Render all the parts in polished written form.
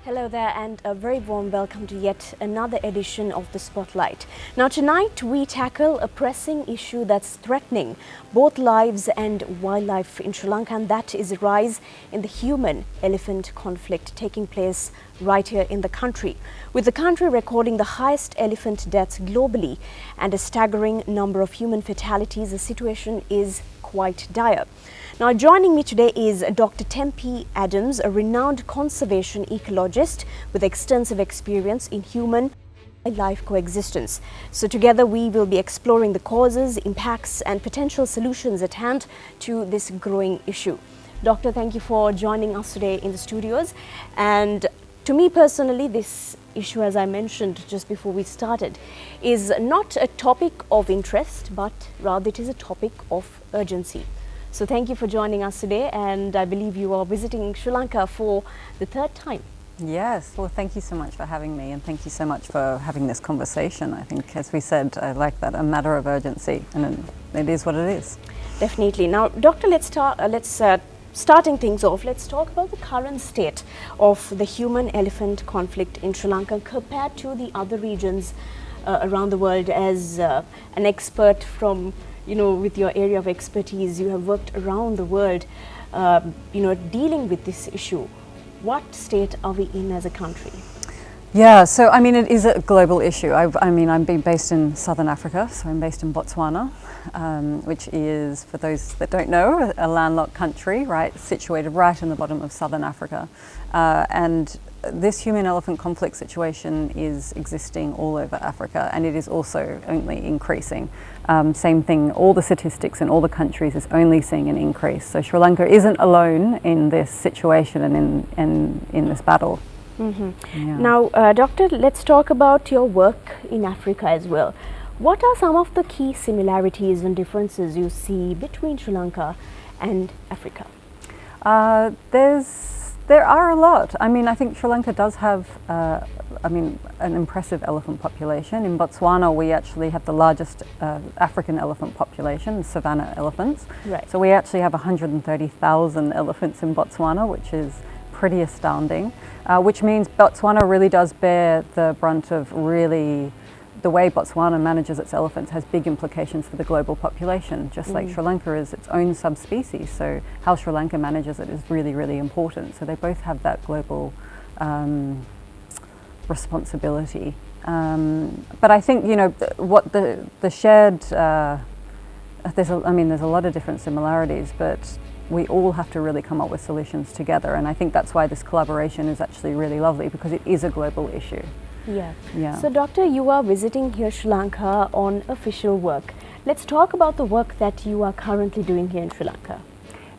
Hello there and a very warm welcome to yet another edition of The Spotlight. Now tonight we tackle a pressing issue that's threatening both lives and wildlife in Sri Lanka, and that is a rise in the human-elephant conflict taking place right here in the country. With the country recording the highest elephant deaths globally and a staggering number of human fatalities, the situation is quite dire. Now joining me today is Dr. Tempe Adams, a renowned conservation ecologist with extensive experience in human-wildlife coexistence. So together we will be exploring the causes, impacts and potential solutions at hand to this growing issue. Doctor, thank you for joining us today in the studios. And to me personally, this issue, as I mentioned just before we started, is not a topic of interest, but rather it is a topic of urgency. So thank you for joining us today, and I believe you are visiting Sri Lanka for the third time. Yes, well thank you so much for having me, and thank you so much for having this conversation. I think, as we said, I like that, a matter of urgency, and it is what it is. Definitely. Now Doctor, starting things off, let's talk about the current state of the human-elephant conflict in Sri Lanka compared to the other regions around the world. As an expert from, with your area of expertise, you have worked around the world, dealing with this issue. What state are we in as a country? Yeah, so I mean, it is a global issue. I'm being based in Southern Africa, so I'm based in Botswana, which is, for those that don't know, a landlocked country, right, situated right in the bottom of Southern Africa. And this human-elephant conflict situation is existing all over Africa, and it is also only increasing. Same thing, all the statistics in all the countries is only seeing an increase. So Sri Lanka isn't alone in this situation and in this battle. Mm-hmm. Yeah. Now, Doctor, let's talk about your work in Africa as well. What are some of the key similarities and differences you see between Sri Lanka and Africa? There are a lot. I mean, I think Sri Lanka does have, an impressive elephant population. In Botswana, we actually have the largest African elephant population, savanna elephants. Right. So we actually have 130,000 elephants in Botswana, which is pretty astounding, which means Botswana really does bear the brunt of the way Botswana manages its elephants has big implications for the global population, just like Sri Lanka is its own subspecies. So how Sri Lanka manages it is really, really important. So they both have that global responsibility. But I think, what the shared, there's a lot of different similarities, but we all have to really come up with solutions together. And I think that's why this collaboration is actually really lovely, because it is a global issue. Yeah. So Doctor, you are visiting here Sri Lanka on official work. Let's talk about the work that you are currently doing here in Sri Lanka.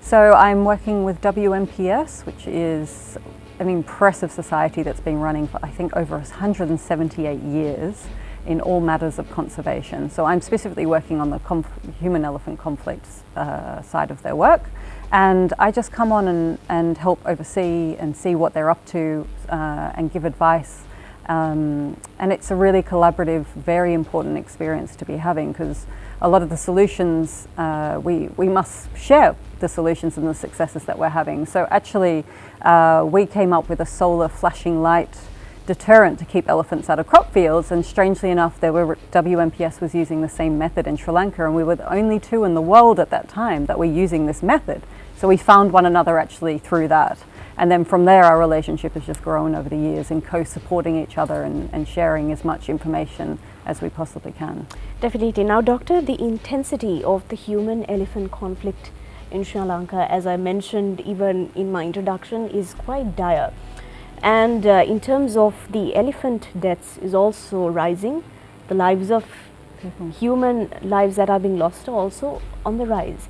So I'm working with WMPS, which is an impressive society that's been running for, I think, over 178 years in all matters of conservation. So I'm specifically working on the human-elephant conflicts side of their work. And I just come on and help oversee and see what they're up to and give advice. And it's a really collaborative, very important experience to be having, because a lot of the solutions, we must share the solutions and the successes that we're having. So actually, we came up with a solar flashing light deterrent to keep elephants out of crop fields, and strangely enough, WMPS was using the same method in Sri Lanka, and we were the only two in the world at that time that were using this method. So we found one another actually through that. And then from there, our relationship has just grown over the years in co-supporting each other and sharing as much information as we possibly can. Definitely. Now, Doctor, the intensity of the human-elephant conflict in Sri Lanka, as I mentioned even in my introduction, is quite dire. And in terms of the elephant deaths is also rising. The lives of human lives that are being lost are also on the rise.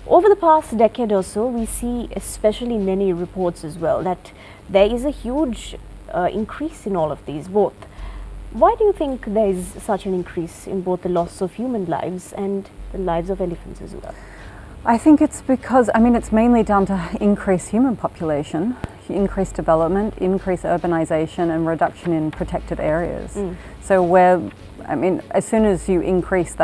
Over the past decade or so, we see, especially many reports as well, that there is a huge increase in all of these both. Why do you think there is such an increase in both the loss of human lives and the lives of elephants as well? I think it's because, it's mainly down to increased human population, increased development, increased urbanization and reduction in protected areas. So as soon as you increase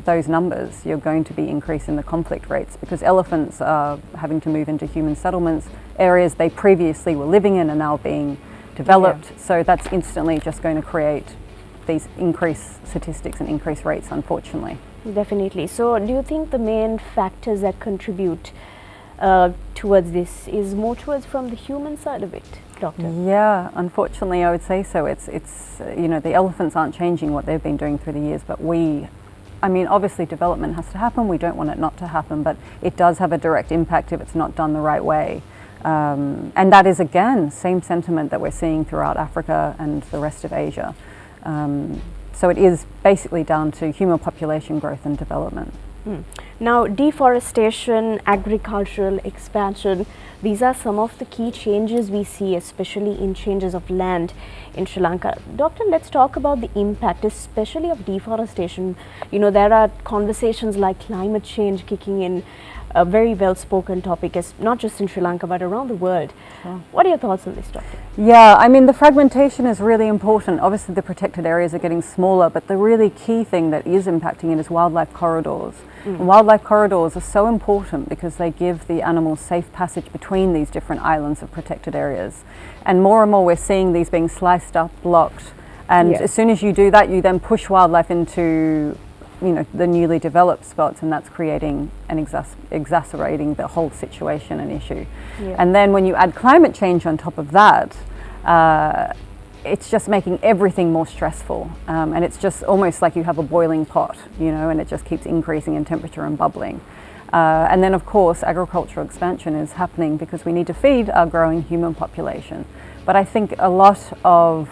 those numbers, you're going to be increasing the conflict rates, because elephants are having to move into human settlements. Areas they previously were living in are now being developed. So that's instantly just going to create these increased statistics and increased rates, unfortunately. Definitely. So do you think the main factors that contribute towards this is more towards from the human side of it, Doctor? Yeah, unfortunately I would say so. It's the elephants aren't changing what they've been doing through the years, but obviously development has to happen. We don't want it not to happen, but it does have a direct impact if it's not done the right way. And that is, again, same sentiment that we're seeing throughout Africa and the rest of Asia. So it is basically down to human population growth and development. Now, deforestation, agricultural expansion, these are some of the key changes we see, especially in changes of land in Sri Lanka. Doctor, let's talk about the impact, especially of deforestation. There are conversations like climate change kicking in, a very well-spoken topic, not just in Sri Lanka, but around the world. Sure. What are your thoughts on this, Doctor? Yeah, the fragmentation is really important. Obviously, the protected areas are getting smaller, but the really key thing that is impacting it is wildlife corridors. And wildlife corridors are so important because they give the animals safe passage between these different islands of protected areas. And more we're seeing these being sliced up, blocked. And as soon as you do that, you then push wildlife into the newly developed spots, and that's creating and exacerbating the whole situation and issue. And then when you add climate change on top of that, it's just making everything more stressful, and it's just almost like you have a boiling pot, and it just keeps increasing in temperature and bubbling. And then of course agricultural expansion is happening because we need to feed our growing human population. But I think a lot of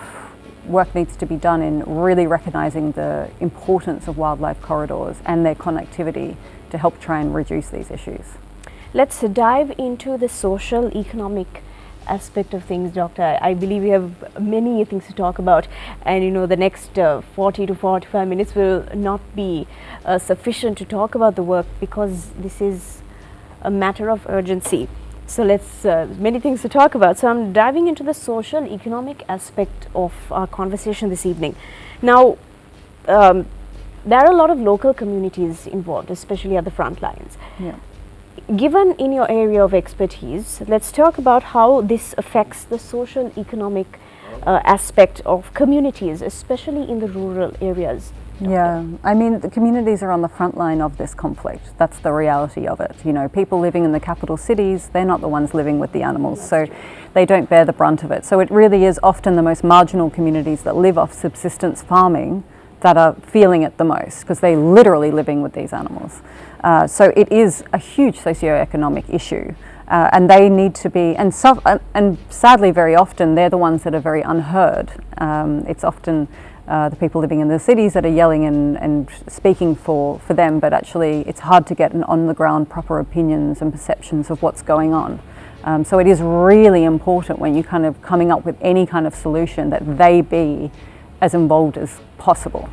work needs to be done in really recognizing the importance of wildlife corridors and their connectivity to help try and reduce these issues. Let's dive into the social, economic aspect of things, Doctor. I believe we have many things to talk about, and the next 40 to 45 minutes will not be sufficient to talk about the work because this is a matter of urgency. So let's, many things to talk about. So I'm diving into the social, economic aspect of our conversation this evening. Now, there are a lot of local communities involved, especially at the front lines. Yeah. Given in your area of expertise, let's talk about how this affects the social, economic aspect of communities, especially in the rural areas. Doctor. Yeah, the communities are on the front line of this conflict. That's the reality of it. People living in the capital cities, they're not the ones living with the animals, so they don't bear the brunt of it. So it really is often the most marginal communities that live off subsistence farming that are feeling it the most because they're literally living with these animals. So it is a huge socioeconomic issue, and they need to be, and sadly very often they're the ones that are very unheard. It's often the people living in the cities that are yelling and speaking for them, but actually it's hard to get an on-the-ground proper opinions and perceptions of what's going on. So it is really important when you're kind of coming up with any kind of solution that they be as involved as possible.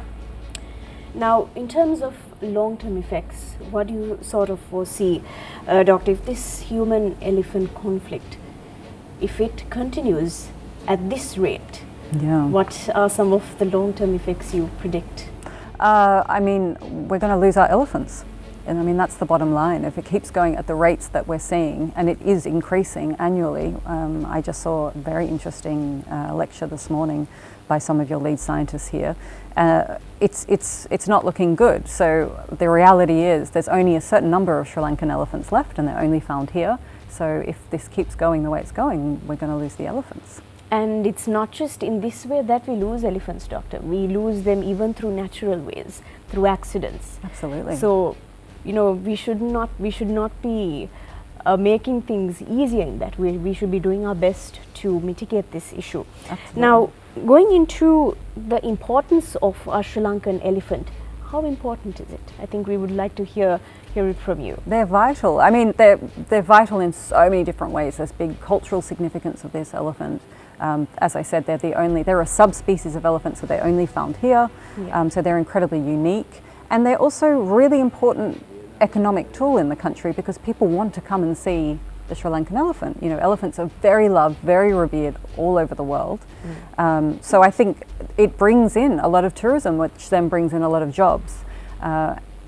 Now, in terms of long-term effects, what do you sort of foresee, Doctor, if this human-elephant conflict, if it continues at this rate? Yeah. What are some of the long-term effects you predict? We're going to lose our elephants. And that's the bottom line. If it keeps going at the rates that we're seeing, and it is increasing annually, I just saw a very interesting lecture this morning by some of your lead scientists here. It's not looking good. So the reality is there's only a certain number of Sri Lankan elephants left, and they're only found here. So if this keeps going the way it's going, we're going to lose the elephants. And it's not just in this way that we lose elephants, Doctor. We lose them even through natural ways, through accidents. Absolutely. So, we should not be making things easier in that way. We should be doing our best to mitigate this issue. Absolutely. Now, going into the importance of our Sri Lankan elephant, how important is it? I think we would like to hear it from you. They're vital. They're vital in so many different ways. There's big cultural significance of this elephant. As I said, they're a subspecies of elephant, so they're only found here. Yeah. So they're incredibly unique, and they're also really important economic tool in the country because people want to come and see the Sri Lankan elephant. Elephants are very loved, very revered all over the world. So I think it brings in a lot of tourism, which then brings in a lot of jobs.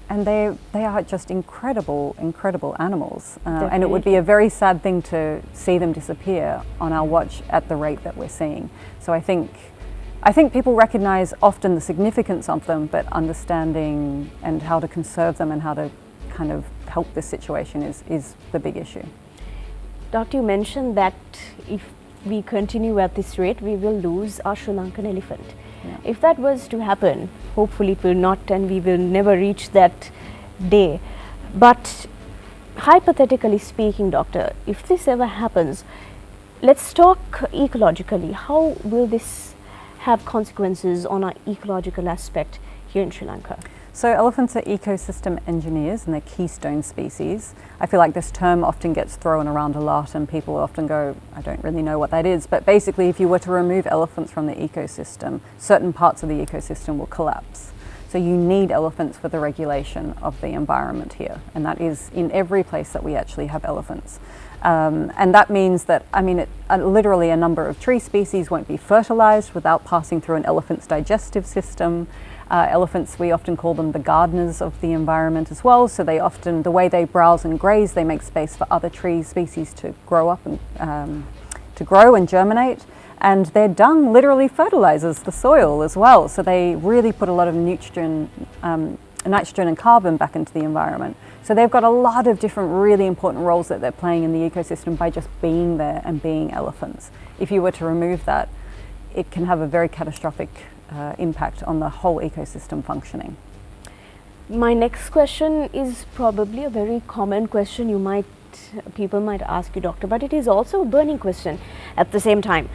they are just incredible animals, and it would be a very sad thing to see them disappear on our watch at the rate that we're seeing. So I think people recognise often the significance of them, but understanding and how to conserve them and how to kind of help this situation is the big issue. Doctor, you mentioned that if we continue at this rate, we will lose our Sri Lankan elephant. Yeah. If that was to happen, hopefully it will not, and we will never reach that day. But hypothetically speaking, Doctor, if this ever happens, let's talk ecologically. How will this have consequences on our ecological aspect here in Sri Lanka? So elephants are ecosystem engineers and they're keystone species. I feel like this term often gets thrown around a lot and people often go, I don't really know what that is, but basically if you were to remove elephants from the ecosystem, certain parts of the ecosystem will collapse. So you need elephants for the regulation of the environment here, and that is in every place that we actually have elephants. And that means that, literally a number of tree species won't be fertilized without passing through an elephant's digestive system. Elephants, we often call them the gardeners of the environment as well, so they often, the way they browse and graze, they make space for other tree species to grow up and to grow and germinate, and their dung literally fertilizes the soil as well, so they really put a lot of nitrogen and carbon back into the environment. So they've got a lot of different really important roles that they're playing in the ecosystem by just being there and being elephants. If you were to remove that, it can have a very catastrophic impact on the whole ecosystem functioning. My next question is probably a very common question people might ask you, Doctor, but it is also a burning question at the same time.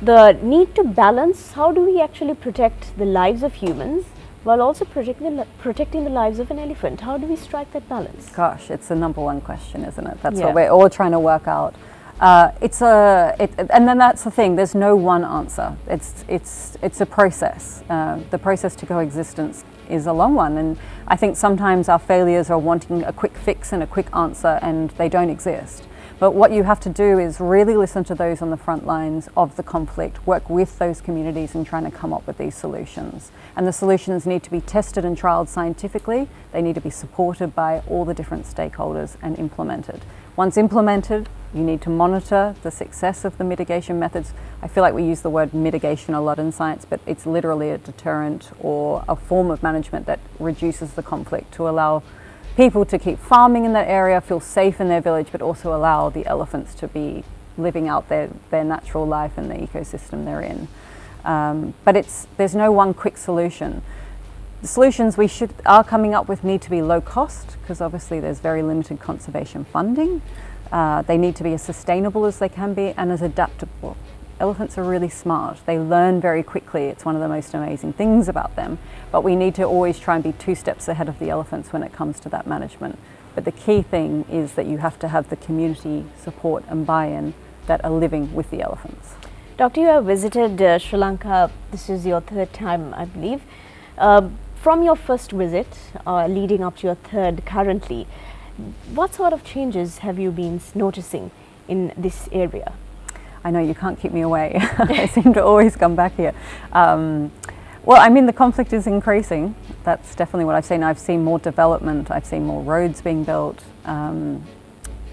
The need to balance, how do we actually protect the lives of humans while also protecting the lives of an elephant? How do we strike that balance? Gosh, it's the number one question, isn't it? That's Yeah. what we're all trying to work out. And then that's the thing. There's no one answer. It's a process. The process to coexistence is a long one, and I think sometimes our failures are wanting a quick fix and a quick answer, and they don't exist. But what you have to do is really listen to those on the front lines of the conflict, work with those communities in trying to come up with these solutions. And the solutions need to be tested and trialled scientifically. They need to be supported by all the different stakeholders and implemented. Once implemented, you need to monitor the success of the mitigation methods. I feel like we use the word mitigation a lot in science, but it's literally a deterrent or a form of management that reduces the conflict to allow people to keep farming in that area, feel safe in their village, but also allow the elephants to be living out their natural life in the ecosystem they're in. But there's no one quick solution. The solutions we are coming up with need to be low cost, because obviously there's very limited conservation funding. They need to be as sustainable as they can be and as adaptable. Elephants are really smart. They learn very quickly. It's one of the most amazing things about them. But we need to always try and be 2 steps ahead of the elephants when it comes to that management. But the key thing is that you have to have the community support and buy-in that are living with the elephants. Doctor, you have visited Sri Lanka. This is your 3rd time, I believe. From your first visit, leading up to your 3rd currently, what sort of changes have you been noticing in this area? I know you can't keep me away. I seem to always come back here. The conflict is increasing. That's definitely what I've seen. I've seen more development. I've seen more roads being built. And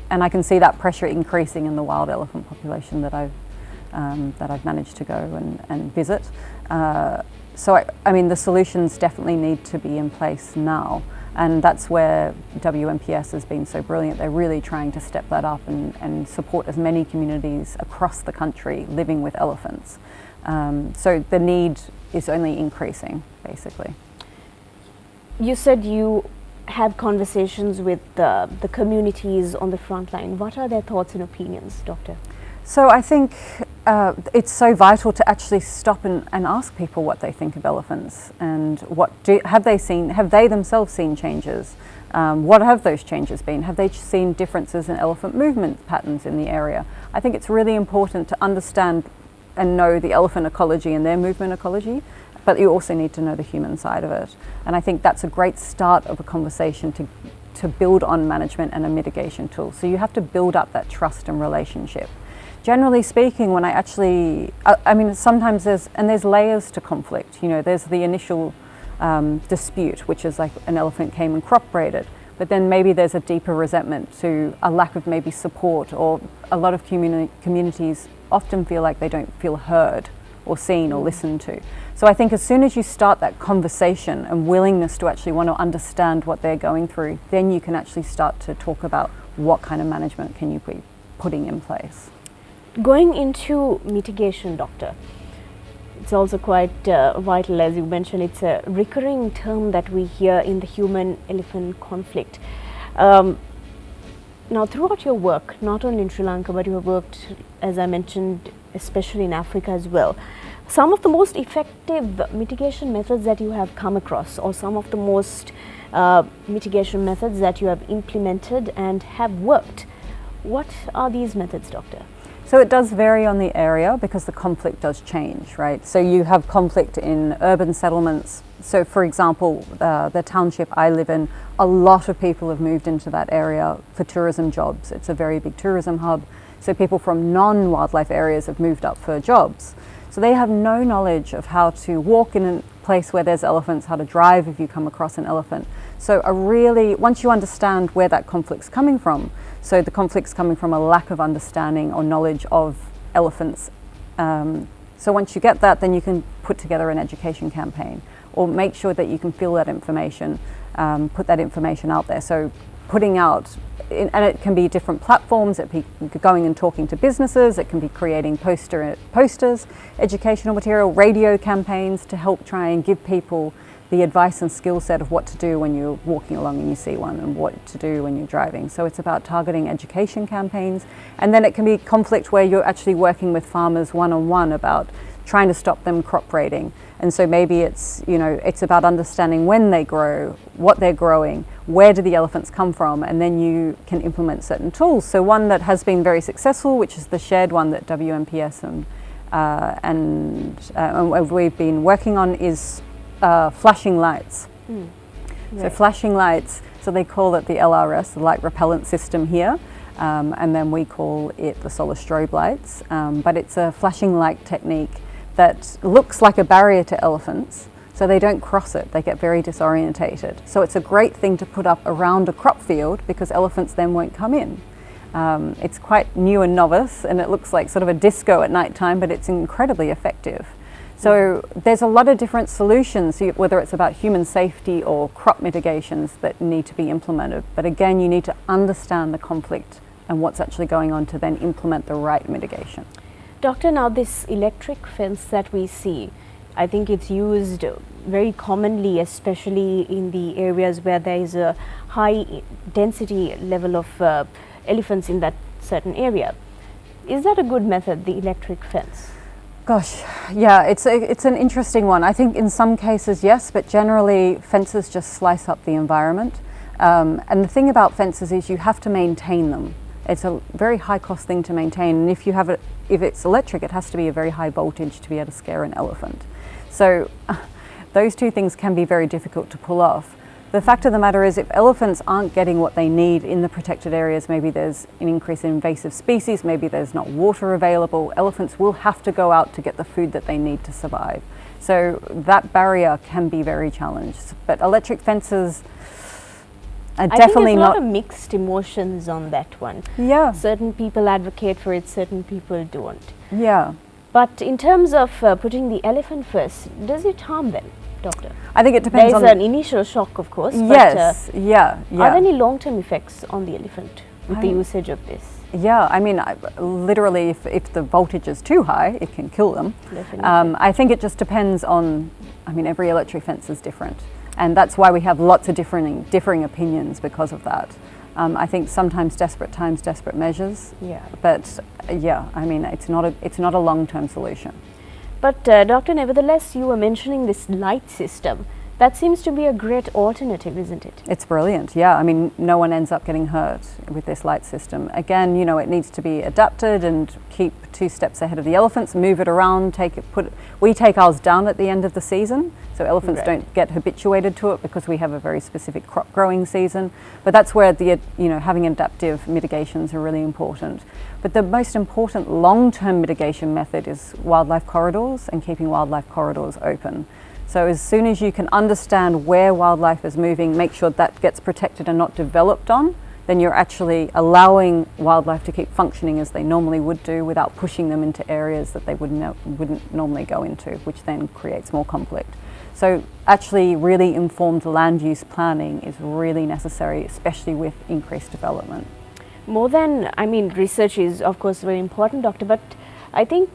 I can see that pressure increasing in the wild elephant population that I've managed to go and visit. The solutions definitely need to be in place now. And that's where WMPS has been so brilliant. They're really trying to step that up and support as many communities across the country living with elephants. So the need is only increasing, basically. You said you have conversations with the communities on the front line. What are their thoughts and opinions, Doctor? So I think it's so vital to actually stop and ask people what they think of elephants and have they themselves seen changes? What have those changes been? Have they seen differences in elephant movement patterns in the area? I think it's really important to understand and know the elephant ecology and their movement ecology, but you also need to know the human side of it. And I think that's a great start of a conversation to build on management and a mitigation tool. So you have to build up that trust and relationship. Generally speaking, when sometimes there's layers to conflict. There's the initial dispute, which is like an elephant came and crop braided. But then maybe there's a deeper resentment to a lack of maybe support, or a lot of communities often feel like they don't feel heard or seen or listened to. So I think as soon as you start that conversation and willingness to actually want to understand what they're going through, then you can actually start to talk about what kind of management can you be putting in place. Going into mitigation, Doctor, it's also quite vital, as you mentioned. It's a recurring term that we hear in the human-elephant conflict. Now, throughout your work, not only in Sri Lanka, but you have worked, as I mentioned, especially in Africa as well. Some of the most effective mitigation methods that you have come across, or some of the most mitigation methods that you have implemented and have worked, what are these methods, Doctor? So it does vary on the area because the conflict does change, right? So you have conflict in urban settlements. So for example, the township I live in, a lot of people have moved into that area for tourism jobs. It's a very big tourism hub. So people from non-wildlife areas have moved up for jobs. So they have no knowledge of how to walk in a place where there's elephants, how to drive if you come across an elephant. So once you understand where that conflict's coming from, so the conflict's coming from a lack of understanding or knowledge of elephants. So once you get that, then you can put together an education campaign, or make sure that you can fill that information, put that information out there. So putting out, and it can be different platforms, it can be going and talking to businesses, it can be creating posters, educational material, radio campaigns to help try and give people the advice and skill set of what to do when you're walking along and you see one, and what to do when you're driving. So it's about targeting education campaigns. And then it can be conflict where you're actually working with farmers one-on-one about trying to stop them crop braiding. And so maybe it's about understanding when they grow, what they're growing, where do the elephants come from, and then you can implement certain tools. So one that has been very successful, which is the shared one that WMPS and we've been working on, is flashing lights. Right. So flashing lights, so they call it the LRS, the light repellent system here, and then we call it the solar strobe lights. But it's a flashing light technique that looks like a barrier to elephants, so they don't cross it, they get very disorientated. So it's a great thing to put up around a crop field because elephants then won't come in. It's quite new and novice, and it looks like sort of a disco at night time, but it's incredibly effective. So there's a lot of different solutions, whether it's about human safety or crop mitigations, that need to be implemented. But again, you need to understand the conflict and what's actually going on to then implement the right mitigation. Doctor, now this electric fence that we see, I think it's used very commonly, especially in the areas where there is a high density level of elephants in that certain area. Is that a good method, the electric fence? Gosh, yeah, it's an interesting one. I think in some cases, yes, but generally fences just slice up the environment. And the thing about fences is you have to maintain them. It's a very high cost thing to maintain, and if it's electric, it has to be a very high voltage to be able to scare an elephant. So those two things can be very difficult to pull off. The fact of the matter is, if elephants aren't getting what they need in the protected areas, maybe there's an increase in invasive species, maybe there's not water available, elephants will have to go out to get the food that they need to survive. So that barrier can be very challenged. But electric fences are definitely not... I think there's a lot of mixed emotions on that one. Yeah. Certain people advocate for it, certain people don't. Yeah. But in terms of putting the elephant first, does it harm them, Doctor? I think it depends on... There's an initial shock, of course. Yes, but, yeah. Are there any long-term effects on the elephant with the usage of this? Yeah, I mean, literally, if the voltage is too high, it can kill them. Definitely. I think it just depends on, every electric fence is different. And that's why we have lots of differing opinions because of that. I think sometimes desperate times, desperate measures. Yeah. But yeah, it's not a long-term solution. But Doctor, nevertheless, you were mentioning this light system. That seems to be a great alternative, isn't it? It's brilliant, yeah. No one ends up getting hurt with this light system. Again, it needs to be adapted and keep 2 steps ahead of the elephants, move it around, we take ours down at the end of the season, so elephants don't get habituated to it because we have a very specific crop growing season. But that's where having adaptive mitigations are really important. But the most important long-term mitigation method is wildlife corridors and keeping wildlife corridors open. So as soon as you can understand where wildlife is moving, make sure that gets protected and not developed on, then you're actually allowing wildlife to keep functioning as they normally would do without pushing them into areas that they wouldn't normally go into, which then creates more conflict. So actually really informed land use planning is really necessary, especially with increased development. More than, research is of course very important, Doctor, but I think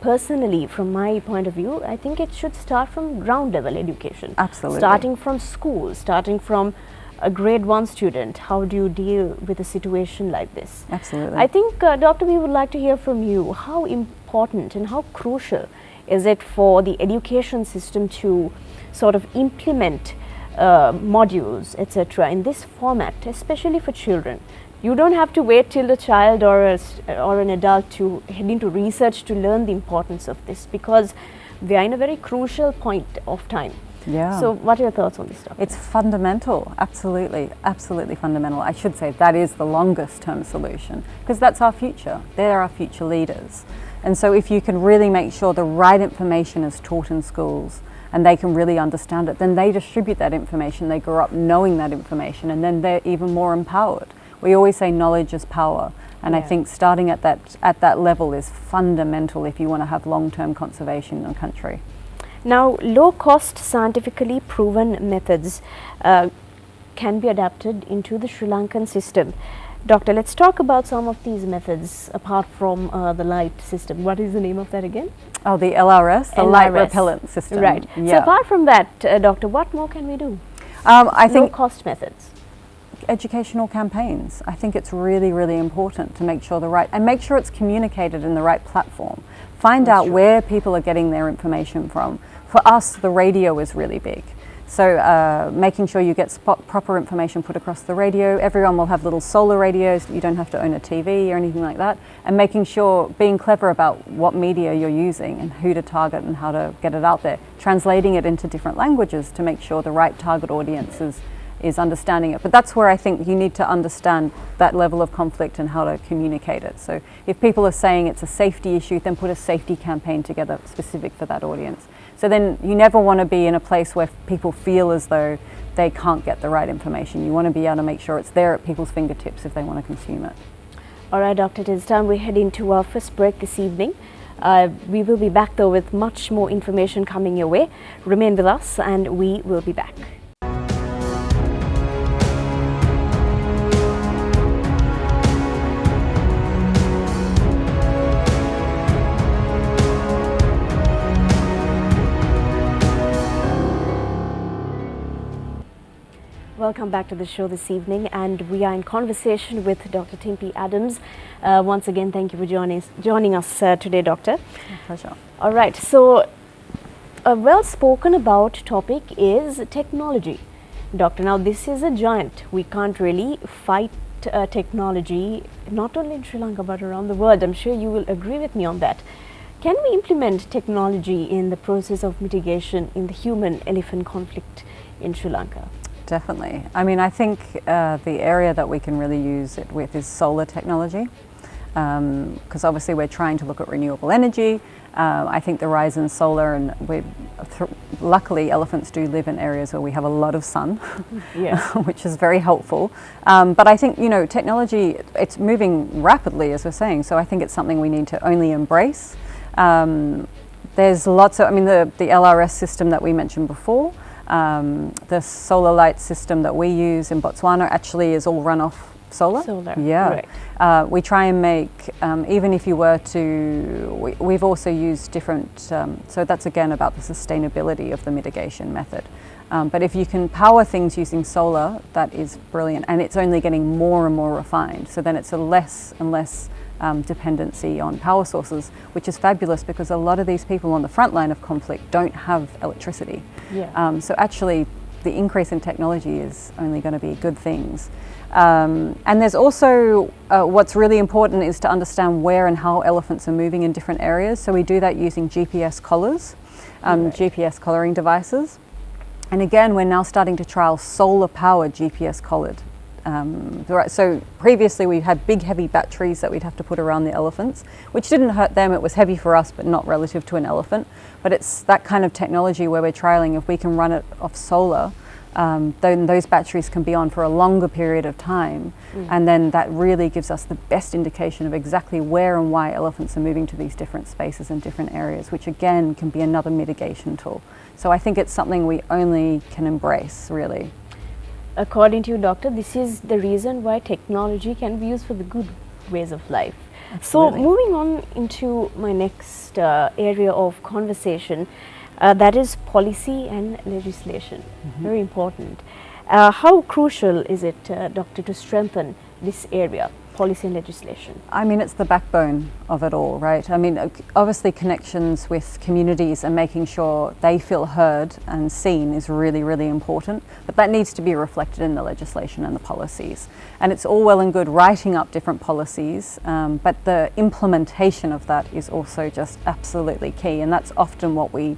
personally, from my point of view, I think it should start from ground level education. Absolutely. Starting from school, starting from a grade 1 student. How do you deal with a situation like this? Absolutely. I think, Doctor, we would like to hear from you. How important and how crucial is it for the education system to sort of implement modules, etc., in this format, especially for children? You don't have to wait till a child or an adult to head into research to learn the importance of this, because we are in a very crucial point of time. Yeah. So what are your thoughts on this topic? It's fundamental, absolutely, absolutely fundamental. I should say that is the longest term solution, because that's our future. They're our future leaders. And so if you can really make sure the right information is taught in schools and they can really understand it, then they distribute that information, they grow up knowing that information, and then they're even more empowered. We always say knowledge is power, and I think starting at that level is fundamental if you want to have long-term conservation in a country. Now, low-cost, scientifically proven methods can be adapted into the Sri Lankan system. Doctor, let's talk about some of these methods apart from the light system. What is the name of that again? Oh, the LRS, the light repellent system. Right. Yeah. So apart from that, Doctor, what more can we do? I think low-cost methods. Educational campaigns. I think it's really, really important to make sure make sure it's communicated in the right platform. Find out where people are getting their information from. For us, the radio is really big. So making sure you get proper information put across the radio. Everyone will have little solar radios. You don't have to own a TV or anything like that. And making sure, being clever about what media you're using and who to target and how to get it out there. Translating it into different languages to make sure the right target audience is understanding it. But that's where I think you need to understand that level of conflict and how to communicate it. So if people are saying it's a safety issue, then put a safety campaign together specific for that audience. So then you never want to be in a place where people feel as though they can't get the right information. You want to be able to make sure it's there at people's fingertips if they want to consume it. All right, Doctor, it is time we head into our first break this evening. We will be back though with much more information coming your way. Remain with us and we will be back. Welcome back to the show this evening, and we are in conversation with Dr. Tempe Adams. Once again, thank you for joining us today, Doctor. My pleasure. All right, so a well spoken about topic is technology. Doctor, now this is a giant. We can't really fight technology, not only in Sri Lanka but around the world. I'm sure you will agree with me on that. Can we implement technology in the process of mitigation in the human-elephant conflict in Sri Lanka? Definitely. I mean, I think the area that we can really use it with is solar technology, because obviously we're trying to look at renewable energy. I think the rise in solar, and luckily elephants do live in areas where we have a lot of sun, which is very helpful. But I think, technology, it's moving rapidly, as we're saying, so I think it's something we need to only embrace. There's lots of, the LRS system that we mentioned before, the solar light system that we use in Botswana actually is all run off solar. Yeah. Right. We try and make, even if you were to, we've also used different, so that's again about the sustainability of the mitigation method. But if you can power things using solar, that is brilliant, and it's only getting more and more refined. So then it's a less and less dependency on power sources, which is fabulous because a lot of these people on the front line of conflict don't have electricity. Yeah. So actually the increase in technology is only going to be good things. And there's also, what's really important is to understand where and how elephants are moving in different areas. So we do that using GPS collars, GPS collaring devices. And again, we're now starting to trial solar powered GPS collared So previously we had big heavy batteries that we'd have to put around the elephants, which didn't hurt them. It was heavy for us, but not relative to an elephant. But it's that kind of technology where we're trialing. If we can run it off solar, then those batteries can be on for a longer period of time. And then that really gives us the best indication of exactly where and why elephants are moving to these different spaces and different areas, which again can be another mitigation tool. So I think it's something we only can embrace, really. According to you, Doctor, this is the reason why technology can be used for the good ways of life. Absolutely. So moving on into my next area of conversation, that is policy and legislation. Very important. How crucial is it, Doctor, to strengthen this area, policy and legislation? I mean, it's the backbone of it all, right? I mean, obviously connections with communities and making sure they feel heard and seen is really, really important, but that needs to be reflected in the legislation and the policies. And it's all well and good writing up different policies, but the implementation of that is also just absolutely key, and that's often what we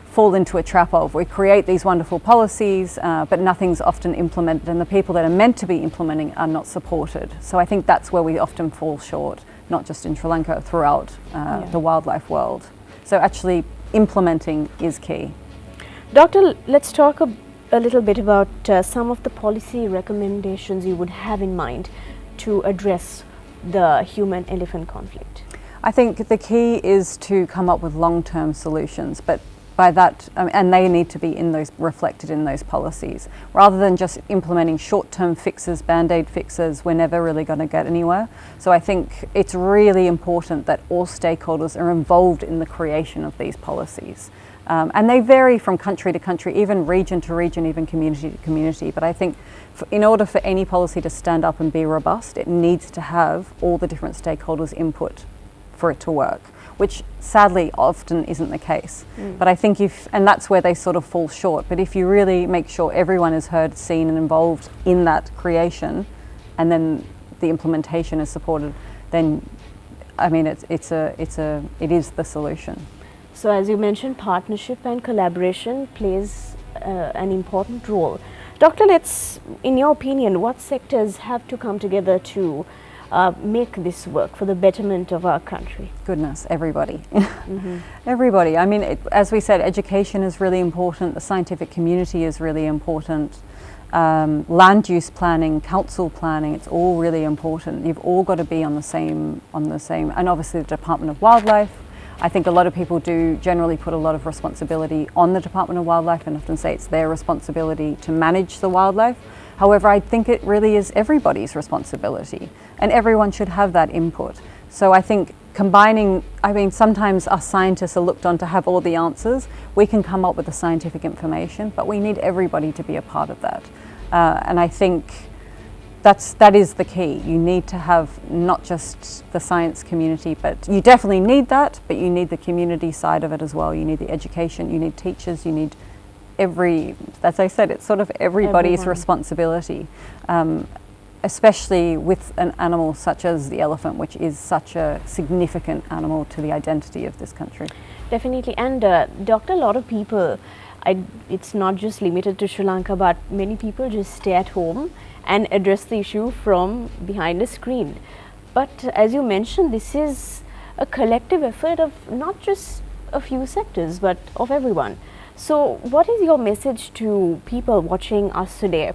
fall into a trap of. We create these wonderful policies, but nothing's often implemented, and the people that are meant to be implementing are not supported. So I think that's where we often fall short, not just in Sri Lanka, throughout the wildlife world. So actually implementing is key. Doctor, let's talk a little bit about some of the policy recommendations you would have in mind to address the human-elephant conflict. I think the key is to come up with long-term solutions, but by that, and they need to be reflected in those policies. Rather than just implementing short-term fixes, band-aid fixes, we're never really going to get anywhere. So I think it's really important that all stakeholders are involved in the creation of these policies. And they vary from country to country, even region to region, even community to community. But I think in order for any policy to stand up and be robust, it needs to have all the different stakeholders' input for it to work, which sadly often isn't the case. But I think and that's where they sort of fall short, but if you really make sure everyone is heard, seen and involved in that creation, and then the implementation is supported, then I mean it is the solution. So as you mentioned, partnership and collaboration plays an important role. Doctor, in your opinion, what sectors have to come together to make this work for the betterment of our country? Goodness, everybody. Everybody. I mean, as we said, education is really important, the scientific community is really important, land use planning, council planning, it's all really important. You've all got to be on the same, and obviously the Department of Wildlife. I think a lot of people do generally put a lot of responsibility on the Department of Wildlife and often say it's their responsibility to manage the wildlife. However, I think it really is everybody's responsibility, and everyone should have that input. So I think sometimes us scientists are looked on to have all the answers. We can come up with the scientific information, but we need everybody to be a part of that. And I think that is the key. You need to have not just the science community, but you definitely need that, but you need the community side of it as well. You need the education, you need teachers, you need as I said, it's sort of everybody's responsibility, especially with an animal such as the elephant, which is such a significant animal to the identity of this country. Definitely. And Doctor, a lot of people, it's not just limited to Sri Lanka, but many people just stay at home and address the issue from behind a screen. But as you mentioned, this is a collective effort of not just a few sectors, but of everyone. So what is your message to people watching us today?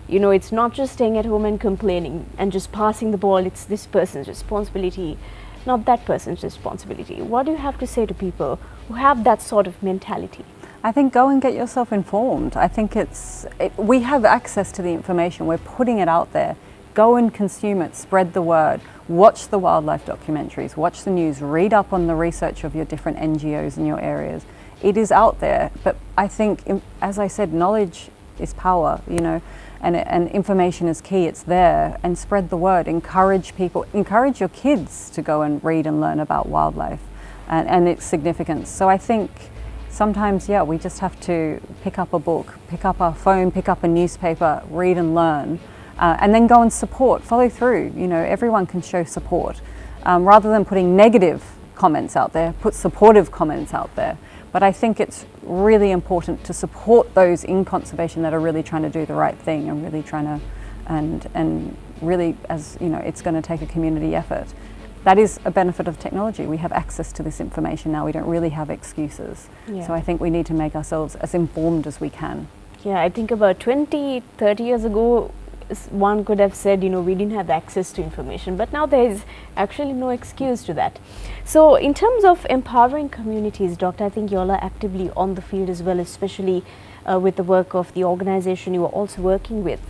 You know, it's not just staying at home and complaining and just passing the ball, it's this person's responsibility, not that person's responsibility. What do you have to say to people who have that sort of mentality? I think go and get yourself informed. I think we have access to the information, we're putting it out there. Go and consume it, spread the word, watch the wildlife documentaries, watch the news, read up on the research of your different NGOs in your areas. It is out there, but I think, as I said, knowledge is power, you know, and information is key. It's there, and spread the word. Encourage people, encourage your kids to go and read and learn about wildlife and its significance. So I think sometimes, we just have to pick up a book, pick up our phone, pick up a newspaper, read and learn, and then go and follow through. You know, everyone can show support. Rather than putting negative comments out there, put supportive comments out there. But I think it's really important to support those in conservation that are really trying to do the right thing and really trying to and really, as you know, it's going to take a community effort. That is a benefit of technology. We have access to this information now. We don't really have excuses. Yeah. So I think we need to make ourselves as informed as we can. Yeah, I think about 20, 30 years ago, one could have said, you know, we didn't have access to information, but now there is actually no excuse to that. So in terms of empowering communities, Doctor, I think you all are actively on the field as well, especially with the work of the organization you are also working with.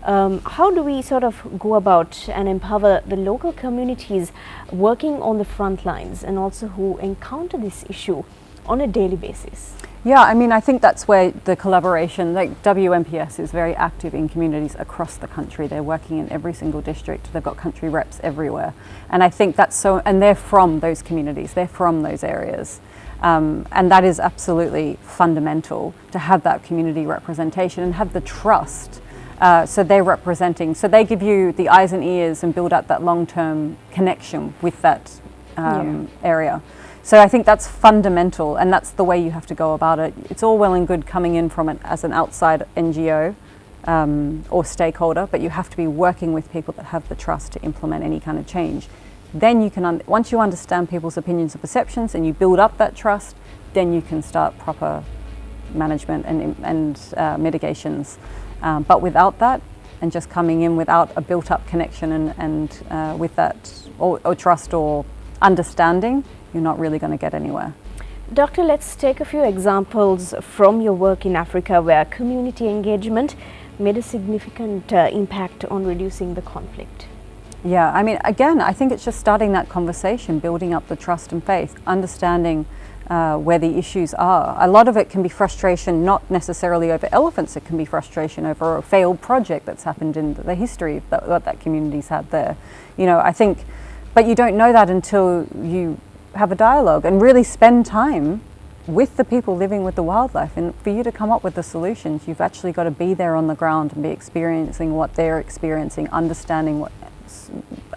How do we sort of go about and empower the local communities working on the front lines and also who encounter this issue on a daily basis? Yeah, I mean, I think that's where the collaboration, like WMPS is very active in communities across the country. They're working in every single district. They've got country reps everywhere. And I think that's so, and they're from those communities, they're from those areas. And that is absolutely fundamental to have that community representation and have the trust. So they're representing, so they give you the eyes and ears and build up that long-term connection with that area. So I think that's fundamental, and that's the way you have to go about it. It's all well and good coming in from as an outside NGO or stakeholder, but you have to be working with people that have the trust to implement any kind of change. Then you can, once you understand people's opinions and perceptions and you build up that trust, then you can start proper management and mitigations. But without that, and just coming in without a built-up connection and with that or trust or understanding, you're not really going to get anywhere. Doctor, let's take a few examples from your work in Africa where community engagement made a significant impact on reducing the conflict. Yeah, I mean, again, I think it's just starting that conversation, building up the trust and faith, understanding where the issues are. A lot of it can be frustration, not necessarily over elephants, it can be frustration over a failed project that's happened in the history that that community's had there. You know, I think, but you don't know that until you have a dialogue and really spend time with the people living with the wildlife. And for you to come up with the solutions, you've actually got to be there on the ground and be experiencing what they're experiencing, understanding what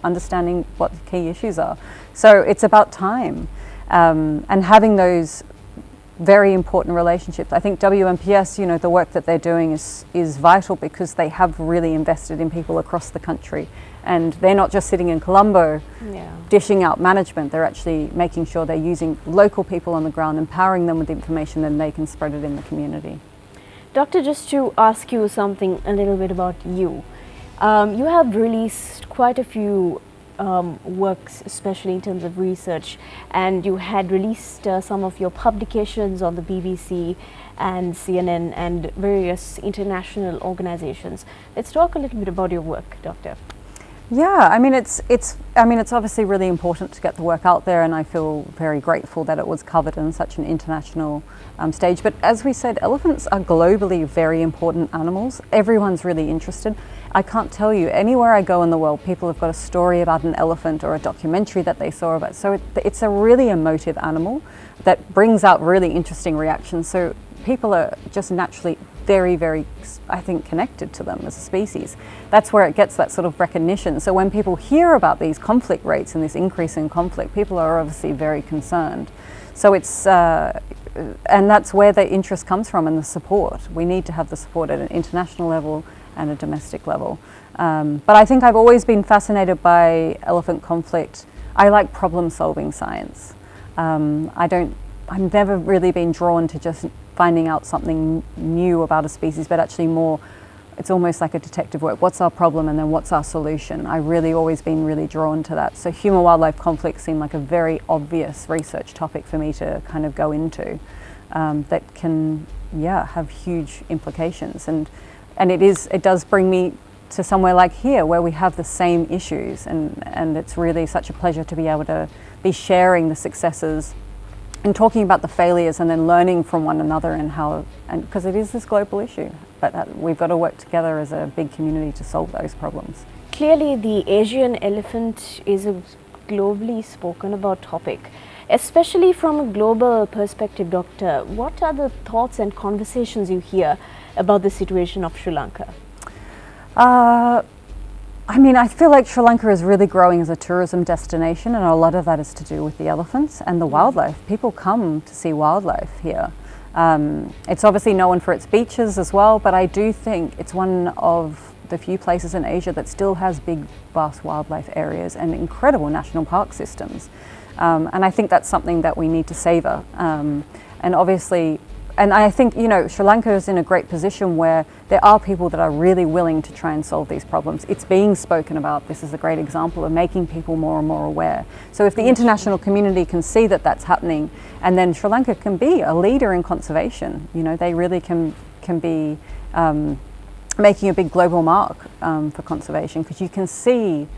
the key issues are. So it's about time and having those very important relationships. I think WMPS, you know, the work that they're doing is vital because they have really invested in people across the country. And they're not just sitting in Colombo dishing out management, they're actually making sure they're using local people on the ground, empowering them with information, then they can spread it in the community. Doctor, just to ask you something a little bit about you. You have released quite a few works, especially in terms of research, and you had released some of your publications on the BBC and CNN and various international organizations. Let's talk a little bit about your work, Doctor. Yeah, I mean it's obviously really important to get the work out there, and I feel very grateful that it was covered in such an international stage. But as we said, elephants are globally very important animals. Everyone's really interested. I can't tell you, anywhere I go in the world, people have got a story about an elephant or a documentary that they saw about. So it's a really emotive animal that brings out really interesting reactions. So people are just naturally very, very, I think, connected to them as a species. That's where it gets that sort of recognition. So when people hear about these conflict rates and this increase in conflict, people are obviously very concerned. So it's, and that's where the interest comes from and the support. We need to have the support at an international level and a domestic level. But I think I've always been fascinated by elephant conflict. I like problem-solving science. I've never really been drawn to just finding out something new about a species, but actually more, it's almost like a detective work. What's our problem and then what's our solution? I've really always been really drawn to that. So human-wildlife conflict seemed like a very obvious research topic for me to kind of go into that can, have huge implications. And it does bring me to somewhere like here where we have the same issues, and it's really such a pleasure to be able to be sharing the successes and talking about the failures and then learning from one another and because it is this global issue, but we've got to work together as a big community to solve those problems. Clearly the Asian elephant is a globally spoken about topic, especially from a global perspective. Doctor, what are the thoughts and conversations you hear about the situation of Sri Lanka? I mean, I feel like Sri Lanka is really growing as a tourism destination, and a lot of that is to do with the elephants and the wildlife. People come to see wildlife here. It's obviously known for its beaches as well, but I do think it's one of the few places in Asia that still has big, vast wildlife areas and incredible national park systems. And I think that's something that we need to savour. And obviously, and I think, you know, Sri Lanka is in a great position where there are people that are really willing to try and solve these problems. It's being spoken about. This is a great example of making people more and more aware. So if the international community can see that that's happening, and then Sri Lanka can be a leader in conservation, you know, they really can be making a big global mark for conservation, because you can see,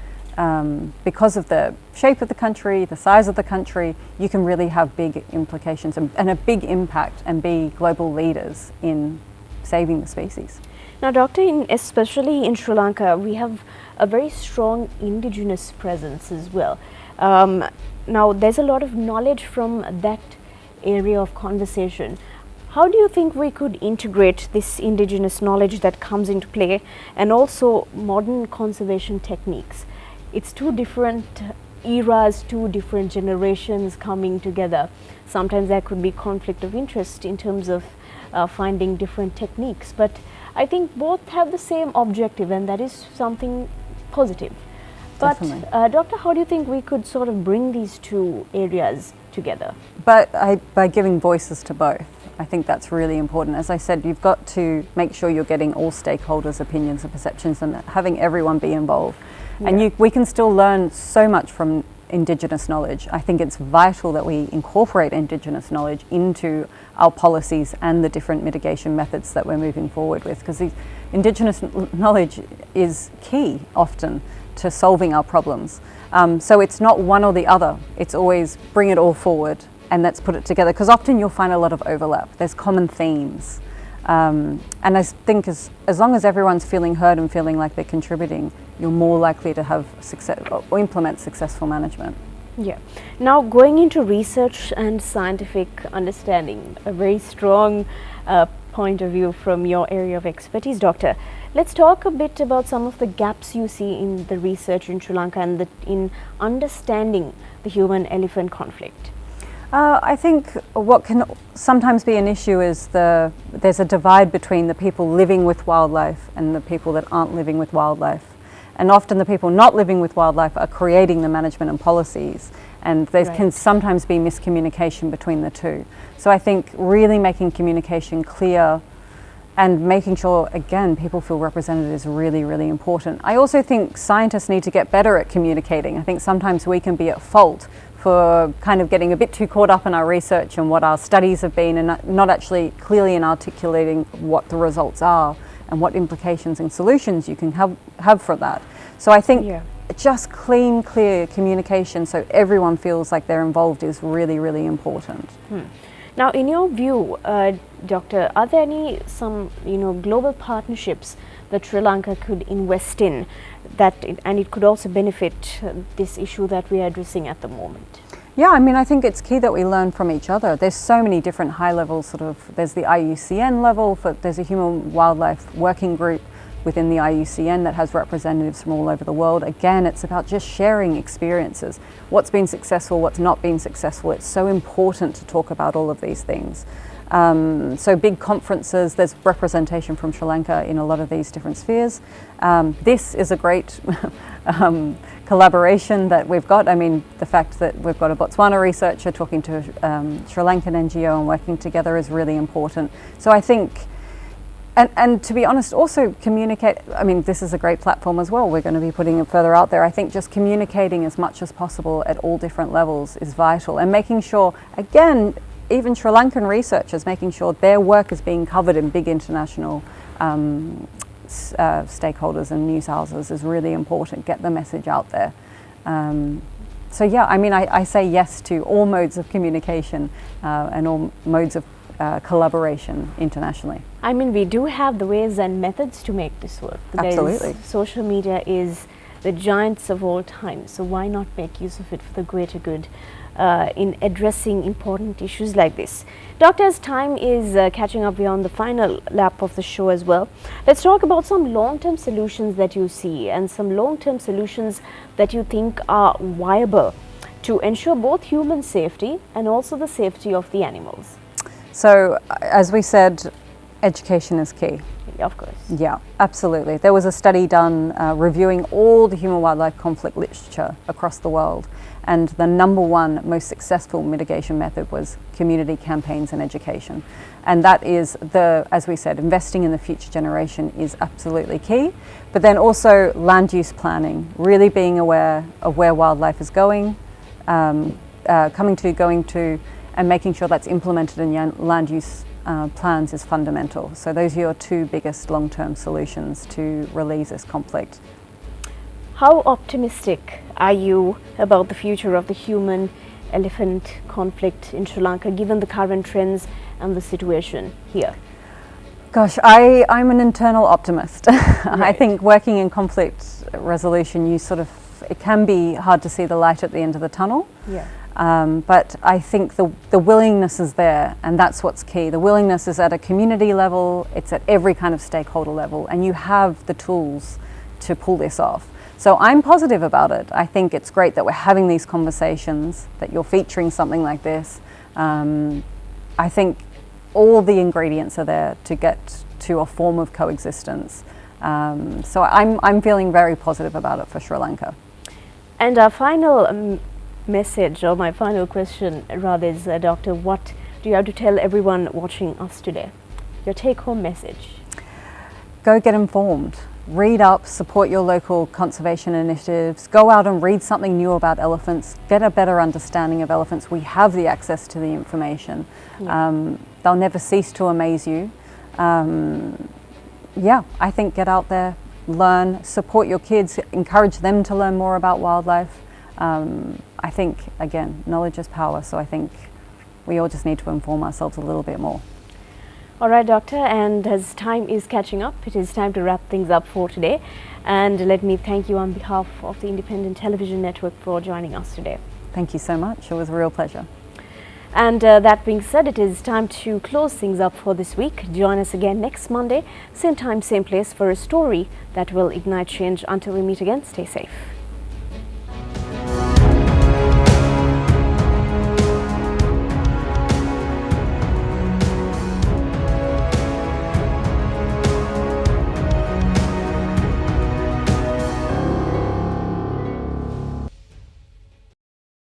because of the shape of the country, the size of the country, you can really have big implications and a big impact and be global leaders in saving the species. Now, Doctor, especially in Sri Lanka, we have a very strong indigenous presence as well. Now, there's a lot of knowledge from that area of conversation. How do you think we could integrate this indigenous knowledge that comes into play and also modern conservation techniques? It's two different eras, two different generations coming together. Sometimes there could be conflict of interest in terms of finding different techniques, but I think both have the same objective, and that is something positive. But Doctor, how do you think we could sort of bring these two areas together? But by giving voices to both. I think that's really important. As I said, you've got to make sure you're getting all stakeholders' opinions and perceptions and having everyone be involved. Yeah. And we can still learn so much from Indigenous knowledge. I think it's vital that we incorporate Indigenous knowledge into our policies and the different mitigation methods that we're moving forward with, because the Indigenous knowledge is key often to solving our problems. So it's not one or the other. It's always bring it all forward and let's put it together, because often you'll find a lot of overlap. There's common themes. And I think as long as everyone's feeling heard and feeling like they're contributing, you're more likely to have success or implement successful management. Yeah. Now, going into research and scientific understanding, a very strong point of view from your area of expertise, Doctor. Let's talk a bit about some of the gaps you see in the research in Sri Lanka and in understanding the human-elephant conflict. I think what can sometimes be an issue is there's a divide between the people living with wildlife and the people that aren't living with wildlife. And often the people not living with wildlife are creating the management and policies, and there can sometimes be miscommunication between the two. So I think really making communication clear and making sure, again, people feel represented is really, really important. I also think scientists need to get better at communicating. I think sometimes we can be at fault for kind of getting a bit too caught up in our research and what our studies have been, and not actually clearly in articulating what the results are and what implications and solutions you can have for that. So I think just clean, clear communication so everyone feels like they're involved is really, really important. Now, in your view, Doctor, are there some global partnerships that Sri Lanka could invest in and it could also benefit this issue that we are addressing at the moment? Yeah, I mean, I think it's key that we learn from each other. There's so many different high levels, there's the IUCN level, there's a human wildlife working group within the IUCN that has representatives from all over the world. Again, it's about just sharing experiences. What's been successful, what's not been successful. It's so important to talk about all of these things. So big conferences, there's representation from Sri Lanka in a lot of these different spheres. This is a great collaboration that we've got. I mean, the fact that we've got a Botswana researcher talking to Sri Lankan NGO and working together is really important. So I think, and to be honest, also communicate, I mean, this is a great platform as well. We're going to be putting it further out there. I think just communicating as much as possible at all different levels is vital, and making sure, again, even Sri Lankan researchers, making sure their work is being covered in big international stakeholders and news houses is really important. Get the message out there. So yeah, I mean, I say yes to all modes of communication and all modes of collaboration internationally. I mean, we do have the ways and methods to make this work. Absolutely. Social media is the giants of all time, so why not make use of it for the greater good in addressing important issues like this? Doctor, as time is catching up, we're on the final lap of the show as well. Let's talk about some long-term solutions that you see and some long-term solutions that you think are viable to ensure both human safety and also the safety of the animals. So, as we said, education is key. of course. Yeah, absolutely. There was a study done reviewing all the human-wildlife conflict literature across the world, and the number one most successful mitigation method was community campaigns and education. And that is as we said, investing in the future generation is absolutely key, but then also land use planning, really being aware of where wildlife is going, going to, and making sure that's implemented in land use plans is fundamental. So those are your two biggest long-term solutions to relieve this conflict. How optimistic are you about the future of the human-elephant conflict in Sri Lanka, given the current trends and the situation here? Gosh, I'm an internal optimist. Right. I think working in conflict resolution, it can be hard to see the light at the end of the tunnel. Yeah. But I think the willingness is there, and that's what's key. The willingness is at a community level, it's at every kind of stakeholder level, and you have the tools to pull this off. So I'm positive about it. I think it's great that we're having these conversations, that you're featuring something like this. I think all the ingredients are there to get to a form of coexistence. So I'm feeling very positive about it for Sri Lanka. And our final message, or my final question rather, is Doctor, what do you have to tell everyone watching us today? Your take-home message. Go get informed. Read up, support your local conservation initiatives, go out and read something new about elephants, get a better understanding of elephants. We have the access to the information. Yeah. They'll never cease to amaze you. I think get out there, learn, support your kids, encourage them to learn more about wildlife. I think, again, knowledge is power, so I think we all just need to inform ourselves a little bit more. All right, Doctor, and as time is catching up, it is time to wrap things up for today. And let me thank you on behalf of the Independent Television Network for joining us today. Thank you so much. It was a real pleasure. And that being said, it is time to close things up for this week. Join us again next Monday, same time, same place, for a story that will ignite change. Until we meet again, stay safe.